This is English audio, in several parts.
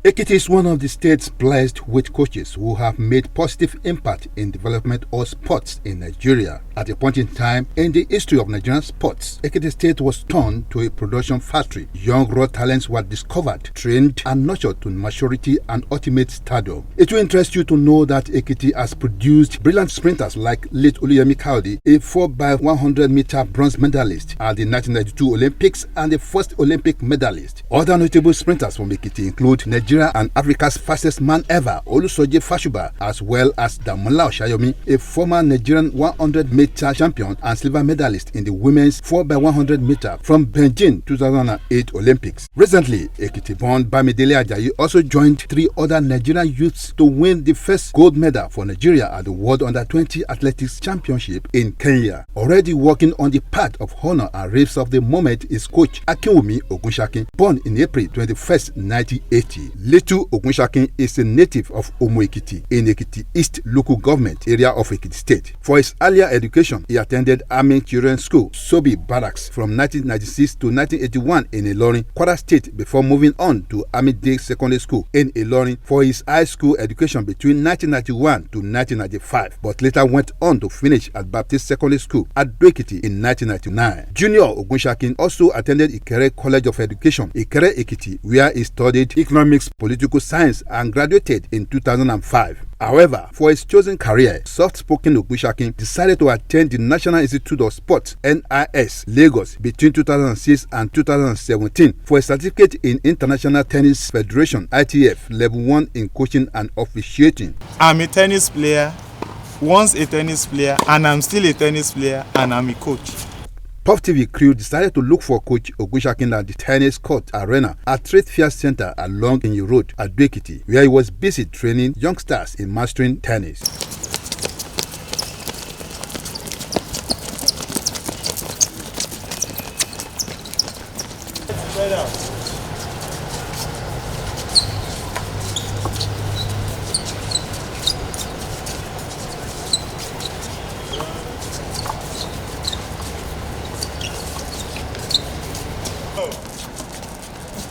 Ekiti is one of the states blessed with coaches who have made positive impact in development of sports in Nigeria. At a point in time in the history of Nigerian sports, Ekiti State was turned to a production factory. Young raw talents were discovered, trained and nurtured to maturity and ultimate stardom. It will interest you to know that Ekiti has produced brilliant sprinters like late Oluyemi Kaudi, a 4x100-meter bronze medalist at the 1992 Olympics and the first Olympic medalist. Other notable sprinters from Ekiti include Nigeria and Africa's fastest man ever, Olusoji Fashuba, as well as Damola Oshayomi, a former Nigerian 100-meter champion and silver medalist in the women's 4x100-meter from Beijing 2008 Olympics. Recently, Ekiti-born Bamidele Ajayi also joined 3 other Nigerian youths to win the first gold medal for Nigeria at the World Under-20 Athletics Championship in Kenya. Already working on the path of honor and raves of the moment is coach Akinwumi Ogunshakin, born in April 21st, 1980. Little Ogunshakin is a native of Omo Ekiti in Ekiti East local government area of Ekiti State. For his earlier education, he attended Army Children's School, Sobi Barracks from 1996 to 1981 in Ilorin, Kwara State before moving on to Army Day Secondary School in Ilorin for his high school education between 1991 to 1995, but later went on to finish at Baptist Secondary School at Ekiti in 1999. Junior Ogunshakin also attended Ikere College of Education, Ikere Ekiti, where he studied economics, political science and graduated in 2005. However, for his chosen career, soft-spoken Ogunshakin decided to attend the National Institute of Sports (NIS) Lagos between 2006 and 2017 for a certificate in International Tennis Federation (ITF) Level 1 in coaching and officiating. I'm a tennis player, once a tennis player, and I'm still a tennis player, and I'm a coach. Puff TV crew decided to look for coach Ogunshakin at the tennis court arena at Trade Fair Center along Kenyi Road at Ekiti, where he was busy training youngsters in mastering tennis.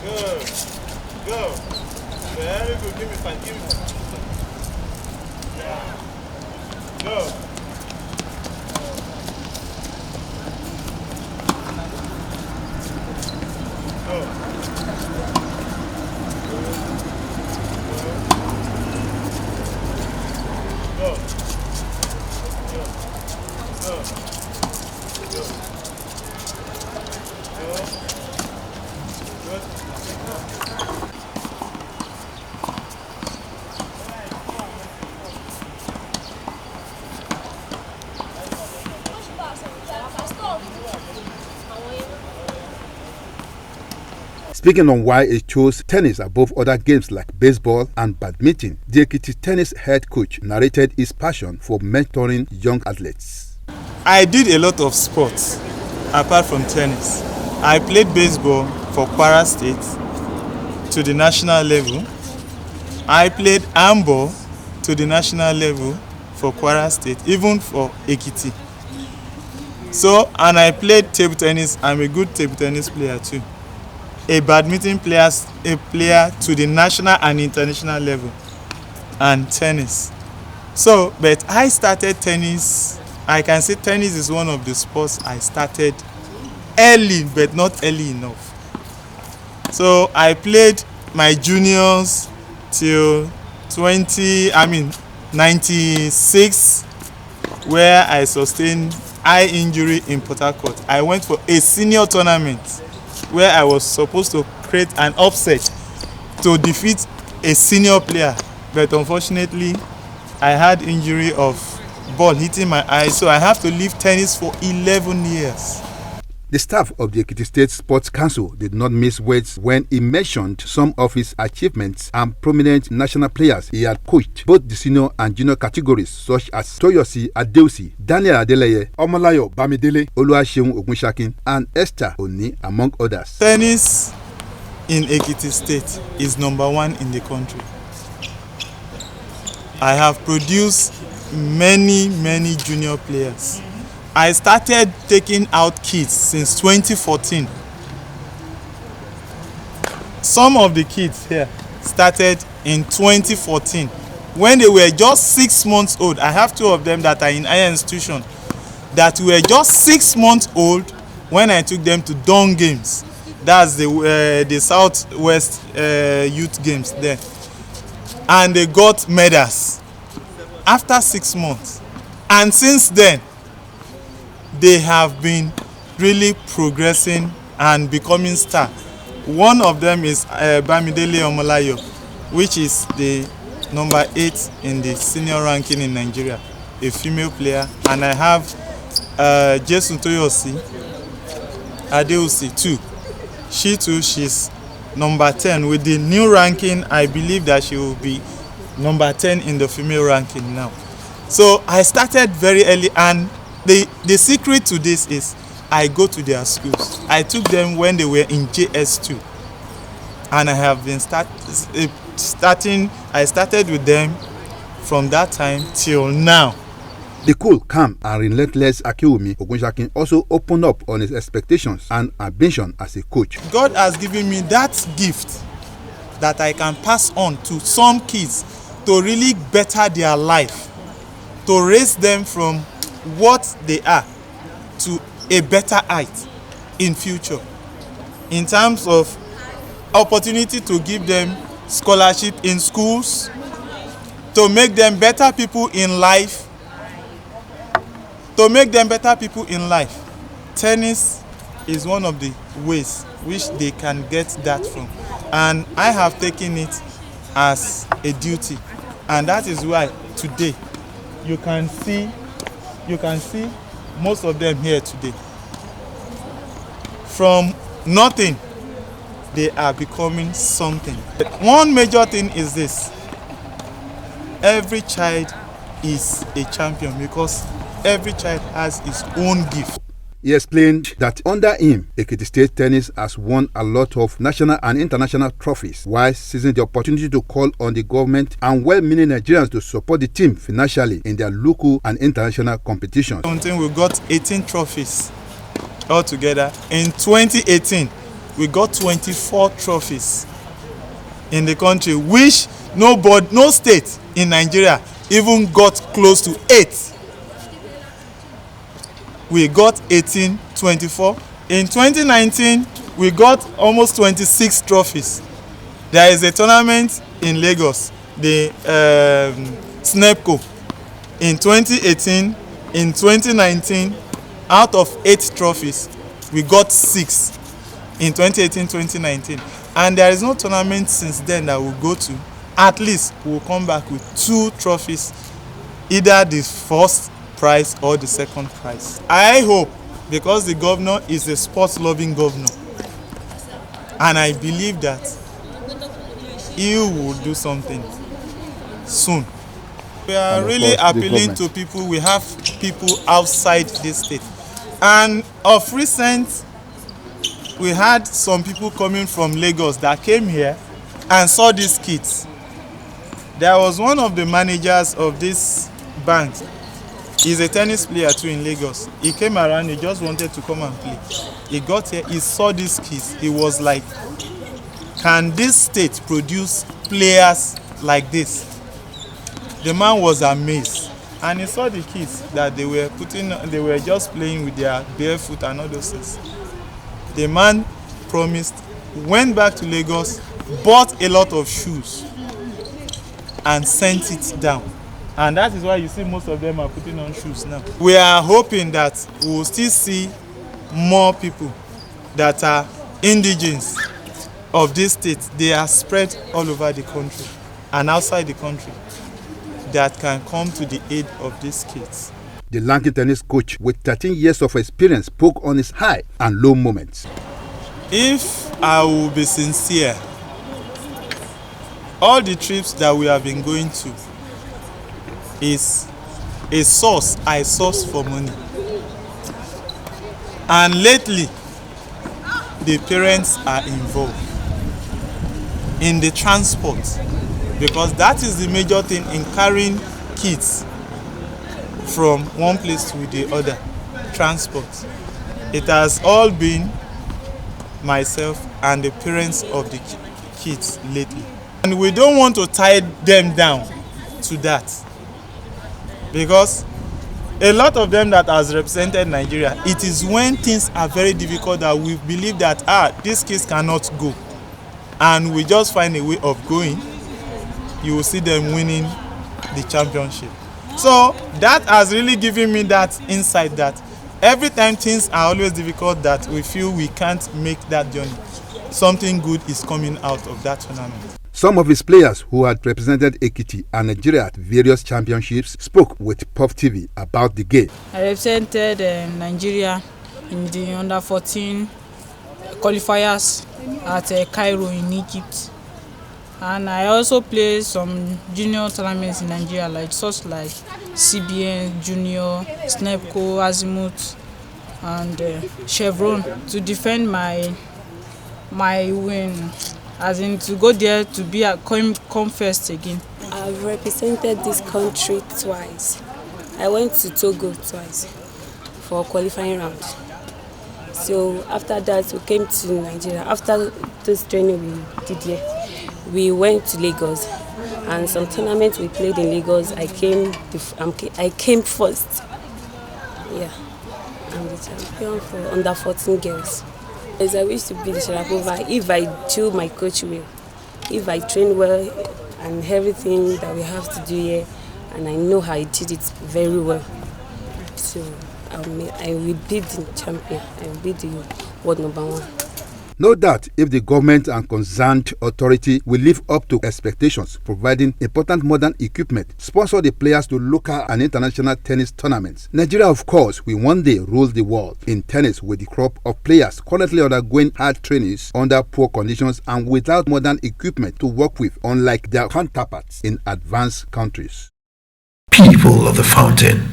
Good. Go. Very good. Give me 5. Give me 5. Yeah. Go. Go. Go. Go. Go. Go. Speaking on why he chose tennis above other games like baseball and badminton, the Ekiti tennis head coach narrated his passion for mentoring young athletes. I did a lot of sports apart from tennis. I played baseball for Kwara State to the national level. I played handball to the national level for Kwara State, even for Ekiti. So, and I played table tennis. I'm a good table tennis player too. A badminton player to the national and international level, and tennis. So, but I started tennis. I can say tennis is one of the sports I started early, but not early enough. So I played my juniors till 96, where I sustained eye injury in Port Harcourt. I went for a senior tournament where I was supposed to create an upset to defeat a senior player, but unfortunately I had injury of ball hitting my eye, so I have to leave tennis for 11 years. The staff of the Ekiti State Sports Council did not miss words when he mentioned some of his achievements and prominent national players he had coached, both the senior and junior categories, such as Toyosi Adeusi, Daniel Adeleye, Omolayo Bamidele, Oluwaseun Ogunshakin, and Esther Oni, among others. Tennis in Ekiti State is #1 in the country. I have produced many junior players. I started taking out kids since 2014. Some of the kids here started in 2014 when they were just 6 months old. I have two of them that are in higher institution that were just 6 months old when I took them to Dawn Games. That's the Southwest Youth Games there. And they got medals after 6 months. And since then, they have been really progressing and becoming star. One of them is Bamidele Omolayo, which is the number 8 in the senior ranking in Nigeria, a female player. And I have Jesun Toyosi Adeusi too. She too, she's number 10. With the new ranking, I believe that she will be number 10 in the female ranking now. So I started very early, and the secret to this is I go to their schools. I took them when they were in JS2, and I have been starting. I started with them from that time till now. The cool, calm, and relentless Akiwumi Ogunshakin also opened up on his expectations and ambition as a coach. God has given me that gift that I can pass on to some kids to really better their life, to raise them from what they are to a better height in future, in terms of opportunity to give them scholarship in schools, to make them better people in life, Tennis is one of the ways which they can get that from, and I have taken it as a duty, and that is why today you can see most of them here today. From nothing, they are becoming something. One major thing is this: every child is a champion because every child has his own gift. He explained that under him, Ekiti State Tennis has won a lot of national and international trophies, while seizing the opportunity to call on the government and well-meaning Nigerians to support the team financially in their local and international competitions. We got 18 trophies altogether. In 2018, we got 24 trophies in the country, which no state in Nigeria even got close to 8. We got 18, 24. In 2019, we got almost 26 trophies. There is a tournament in Lagos, the SNEPCO. In 2018, in 2019, out of 8 trophies, we got 6 in 2018, 2019. And there is no tournament since then that we'll go to. At least we'll come back with 2 trophies, either the first prize or the second prize. I hope, because the governor is a sports-loving governor, and I believe that he will do something soon. We are really appealing to people. We have people outside this state, and of recent, we had some people coming from Lagos that came here and saw these kids. There was one of the managers of this bank. He's a tennis player too in Lagos. He came around, he just wanted to come and play. He got here, he saw these kids. He was like, can this state produce players like this? The man was amazed. And he saw the kids that they were just playing with their barefoot and all those things. The man promised, went back to Lagos, bought a lot of shoes and sent it down. And that is why you see most of them are putting on shoes now. We are hoping that we will still see more people that are indigenous of this state. They are spread all over the country and outside the country that can come to the aid of these kids. The lanky tennis coach with 13 years of experience spoke on his high and low moments. If I will be sincere, all the trips that we have been going to is a source I source for money, and lately the parents are involved in the transport, because that is the major thing in carrying kids from one place to the other. Transport. It has all been myself and the parents of the kids lately. And we don't want to tie them down to that, because a lot of them that has represented Nigeria, it is when things are very difficult that we believe that these kids cannot go, and we just find a way of going. You will see them winning the championship. So that has really given me that insight that every time things are always difficult, that we feel we can't make that journey, something good is coming out of that tournament. Some of his players who had represented Ekiti and Nigeria at various championships spoke with Puff TV about the game. I represented Nigeria in the under-14 qualifiers at Cairo in Egypt. And I also played some junior tournaments in Nigeria, like CBN, Junior, Snepco, Azimuth, and Chevron, to defend my win, as in to go there to be come first again. I've represented this country twice. I went to Togo twice for qualifying round. So after that, we came to Nigeria. After this training we did here, we went to Lagos, and some tournaments we played in Lagos. I came first. Yeah, I'm the champion for under 14 girls. As I wish to be the Sharapova if I do my coach well, if I train well, and everything that we have to do here, and I know how I did it very well. So I will be the champion. I will be the world #1. No doubt if the government and concerned authority will live up to expectations, providing important modern equipment, sponsor the players to local and international tennis tournaments, Nigeria, of course, will one day rule the world in tennis with the crop of players currently undergoing hard trainings under poor conditions and without modern equipment to work with, unlike their counterparts in advanced countries. People of the Fountain,